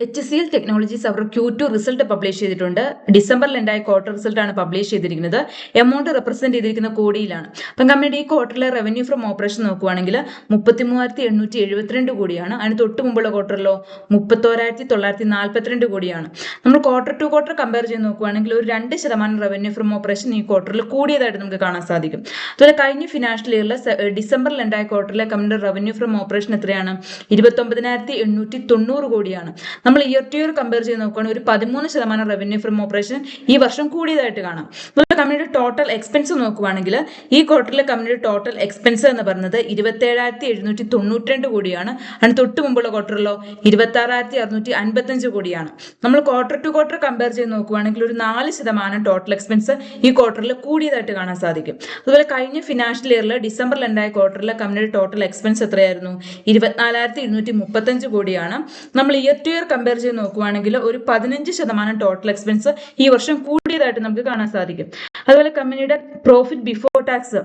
HCL technologies അവർ Q2 result publish ചെയ്തിട്ടുണ്ട്. ഡിസംബറിൽ ഉണ്ടായ ക്വാർട്ടർ റിസൾട്ടാണ് പബ്ലിഷ് ചെയ്തിരിക്കുന്നത്. എമൗണ്ട് റെപ്രസെന്റ് ചെയ്തിരിക്കുന്ന കോടിയിലാണ്. അപ്പം കമ്പനിയുടെ ഈ ക്വാർട്ടറിലെ റവന്യൂ ഫ്രം ഓപ്പറേഷൻ നോക്കുവാണെങ്കിൽ 33,872 കോടിയാണ്. അതിന് തൊട്ട് മുമ്പുള്ള ക്വാർട്ടറിലോ 31,942 കോടിയാണ്. നമ്മൾ ക്വാർട്ടർ ടു ക്വാർട്ടർ കമ്പയർ ചെയ്ത് നോക്കുവാണെങ്കിൽ ഒരു 2% റവന്യൂ ഫ്രം ഓപ്പറേഷൻ ഈ ക്വാർട്ടറിൽ കൂടിയതായിട്ട് നമുക്ക് കാണാൻ സാധിക്കും. അതുപോലെ കഴിഞ്ഞ ഫിനാൻഷ്യൽ ഇയറിൽ ഡിസംബറിൽ ഉണ്ടായ ക്വാർട്ടറിലെ കമ്പനിയുടെ റവന്യൂ ഫ്രം ഓപ്പറേഷൻ എത്രയാണ്? 29,890 കോടിയാണ്. നമ്മൾ ഇയർ ടു ഇയർ കമ്പയർ ചെയ്ത് നോക്കുകയാണെങ്കിൽ ഒരു 13% റവന്യൂ ഫ്രം ഓപ്പറേഷൻ ഈ വർഷം കൂടിയതായിട്ട് കാണാം. അതുപോലെ കമ്പനിയുടെ ടോട്ടൽ എക്സ്പെൻസ് നോക്കുകയാണെങ്കിൽ ഈ ക്വാർട്ടറിലെ കമ്പനിയുടെ ടോട്ടൽ എക്സ്പെൻസ് എന്ന് പറയുന്നത് 27,792 കോടിയാണ്. അതിന് തൊട്ട് മുമ്പുള്ള ക്വാർട്ടറിലോ 26,655 കോടിയാണ്. നമ്മൾ ക്വാർട്ടർ ടു ക്വാർട്ടർ കമ്പയർ ചെയ്ത് നോക്കുകയാണെങ്കിൽ ഒരു 4% ടോട്ടൽ എക്സ്പെൻസ് ഈ ക്വാർട്ടറിൽ കൂടിയതായിട്ട് കാണാൻ സാധിക്കും. അതുപോലെ കഴിഞ്ഞ ഫിനാൻഷ്യൽ ഇയറിൽ ഡിസംബറിൽ ഉണ്ടായ ക്വാർട്ടറിലെ കമ്പനിയുടെ ടോട്ടൽ എക്സ്പെൻസ് എത്രയായിരുന്നു? 24,235 കോടിയാണ്. നമ്മൾ ഇയർ ടു ഇയർ കമ്പയർ ചെയ്ത് നോക്കുവാണെങ്കിൽ ഒരു 15% ടോട്ടൽ എക്സ്പെൻസ് ഈ വർഷം കൂടിയതായിട്ട് നമുക്ക് കാണാൻ സാധിക്കും. അതുപോലെ കമ്പനിയുടെ പ്രോഫിറ്റ് ബിഫോർ ടാക്സ്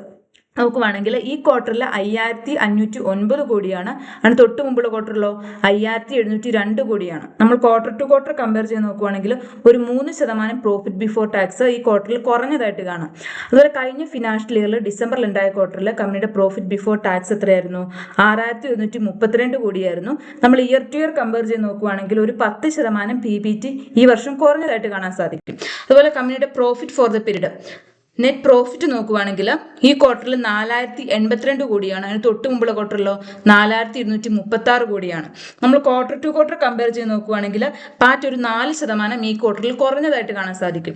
നോക്കുവാണെങ്കിൽ ഈ ക്വാർട്ടറിൽ 5,509 കോടിയാണ്. അതിന് തൊട്ട് മുമ്പുള്ള ക്വാർട്ടറിലോ 5,702 കോടിയാണ്. നമ്മൾ ക്വാർട്ടർ ടു ക്വാർട്ടർ കമ്പയർ ചെയ്ത് നോക്കുവാണെങ്കിൽ ഒരു 3% പ്രോഫിറ്റ് ബിഫോർ ടാക്സ് ഈ ക്വാർട്ടറിൽ കുറഞ്ഞതായിട്ട് കാണാം. അതുപോലെ കഴിഞ്ഞ ഫിനാൻഷ്യൽ ഇയറിൽ ഡിസംബറിൽ ഉണ്ടായ ക്വാർട്ടറിൽ കമ്പനിയുടെ പ്രോഫിറ്റ് ബിഫോർ ടാക്സ് എത്രയായിരുന്നു? 6,132 കോടിയായിരുന്നു. നമ്മൾ ഇയർ ടു ഇയർ കമ്പയർ ചെയ്ത് നോക്കുവാണെങ്കിൽ ഒരു 10% PBT ഈ വർഷം കുറഞ്ഞതായിട്ട് കാണാൻ സാധിക്കും. അതുപോലെ കമ്പനിയുടെ profit for the period net profit നോക്കുവാണെങ്കിൽ ഈ ക്വാർട്ടറിൽ 4,082 കോടിയാണ്. അതിന് തൊട്ട് മുമ്പുള്ള ക്വാർട്ടറിലോ 4,236 കോടിയാണ്. നമ്മൾ ക്വാർട്ടർ ടു ക്വാർട്ടർ കമ്പയർ ചെയ്ത് നോക്കുവാണെങ്കിൽ പാറ്റ് ഒരു 4% ഈ ക്വാർട്ടറിൽ കുറഞ്ഞതായിട്ട് കാണാൻ സാധിക്കും.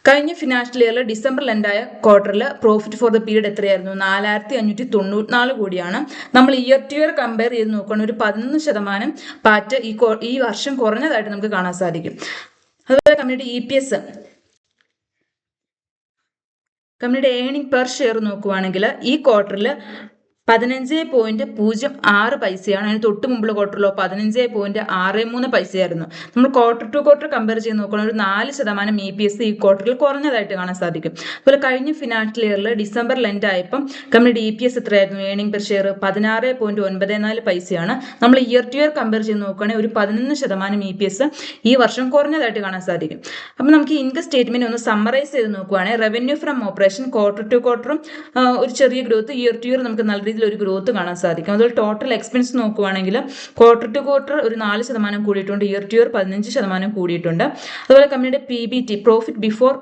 കഴിഞ്ഞ ഫിനാൻഷ്യൽ ഇയറിൽ ഡിസംബറിൽ ഉണ്ടായ ക്വാർട്ടറിൽ പ്രോഫിറ്റ് ഫോർ ദ പീരീഡ് എത്രയായിരുന്നു? 4,594 കോടിയാണ്. നമ്മൾ ഇയർ ടു ഇയർ കമ്പയർ ചെയ്ത് നോക്കുകയാണെങ്കിൽ ഒരു 11% പാറ്റ് ഈ വർഷം കുറഞ്ഞതായിട്ട് നമുക്ക് കാണാൻ സാധിക്കും. അതുപോലെ കമ്പനിയുടെ EPS കമ്പനിയുടെ ഏണിംഗ് പെർ ഷെയർ നോക്കുവാണെങ്കിൽ ഈ ക്വാർട്ടറിൽ 15.06 പൈസയാണ്. അതിന് തൊട്ട് മുമ്പുള്ള ക്വാർട്ടറിലോ 15.63 പൈസയായിരുന്നു. നമ്മൾ ക്വാർട്ടർ ടു ക്വാർട്ടർ കമ്പയർ ചെയ്ത് നോക്കുകയാണെങ്കിൽ ഒരു 4% EPS ഈ ക്വാർട്ടറിൽ കുറഞ്ഞതായിട്ട് കാണാൻ സാധിക്കും. അതുപോലെ കഴിഞ്ഞ ഫിനാൻഷ്യൽ ഇയറിൽ ഡിസംബറിൽ എൻഡ് ആയപ്പം കമ്പനിയുടെ EPS എത്രയായിരുന്നു? ഏണിംഗ് പെർ ഷെയർ 16.94 പൈസയാണ്. നമ്മൾ ഇയർ ടു ഇയർ കമ്പയർ ചെയ്ത് നോക്കുകയാണെങ്കിൽ ഒരു 11% EPS ഈ വർഷം കുറഞ്ഞതായിട്ട് കാണാൻ സാധിക്കും. അപ്പം നമുക്ക് ഇൻകം സ്റ്റേറ്റ്മെന്റ് ഒന്ന് സമ്മറൈസ് ചെയ്ത് നോക്കുകയാണെങ്കിൽ revenue from operation quarter to ക്വാർട്ടറും ഒരു ചെറിയ ഗ്രോത്ത്, ഇയർ ടു ഇയർ നമുക്ക് നല്ല ഒരു ഗ്രോത്ത് കാണാൻ സാധിക്കും. അതുപോലെ ടോട്ടൽ എക്സ്പെൻസ് നോക്കുവാണെങ്കിൽ ക്വാർട്ടർ ടു ക്വാർട്ടർ ഒരു 4% കൂടിയിട്ടുണ്ട്, ഇയർ ടു ഇയർ 15% കൂടിയിട്ടുണ്ട്. അതുപോലെ കമ്പനിയുടെ PBT പ്രോഫിറ്റ് ബിഫോർ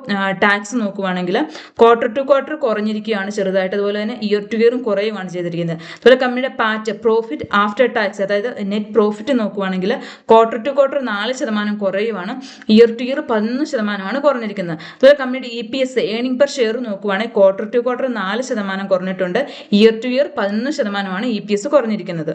ടാക്സ് നോക്കുവാണെങ്കിൽ ക്വാർട്ടർ ടു ക്വാർട്ടർ കുറഞ്ഞിരിക്കുകയാണ് ചെറുതായിട്ട്. അതുപോലെ തന്നെ ഇയർ ടു ഇയറും കുറയുകയാണ് ചെയ്തിരിക്കുന്നത്. അതുപോലെ കമ്പനിയുടെ പാറ്റ് പ്രോഫിറ്റ് ആഫ്റ്റർ ടാക്സ് അതായത് നെറ്റ് പ്രോഫിറ്റ് നോക്കുവാണെങ്കിൽ ക്വാർട്ടർ ടു ക്വാർട്ടർ 4% കുറയുവാണ്, ഇയർ ടു ഇയർ 11% കുറഞ്ഞിരിക്കുന്നത്. അതുപോലെ കമ്പനിയുടെ EPS ഏണിംഗ് പെർ ഷെയർ നോക്കുവാണെങ്കിൽ ക്വാർട്ടർ ടു ക്വാർട്ടർ 4% കുറഞ്ഞിട്ടുണ്ട്, ഇയർ ടു ഇയർ 11% EPS കുറഞ്ഞിരിക്കുന്നത്.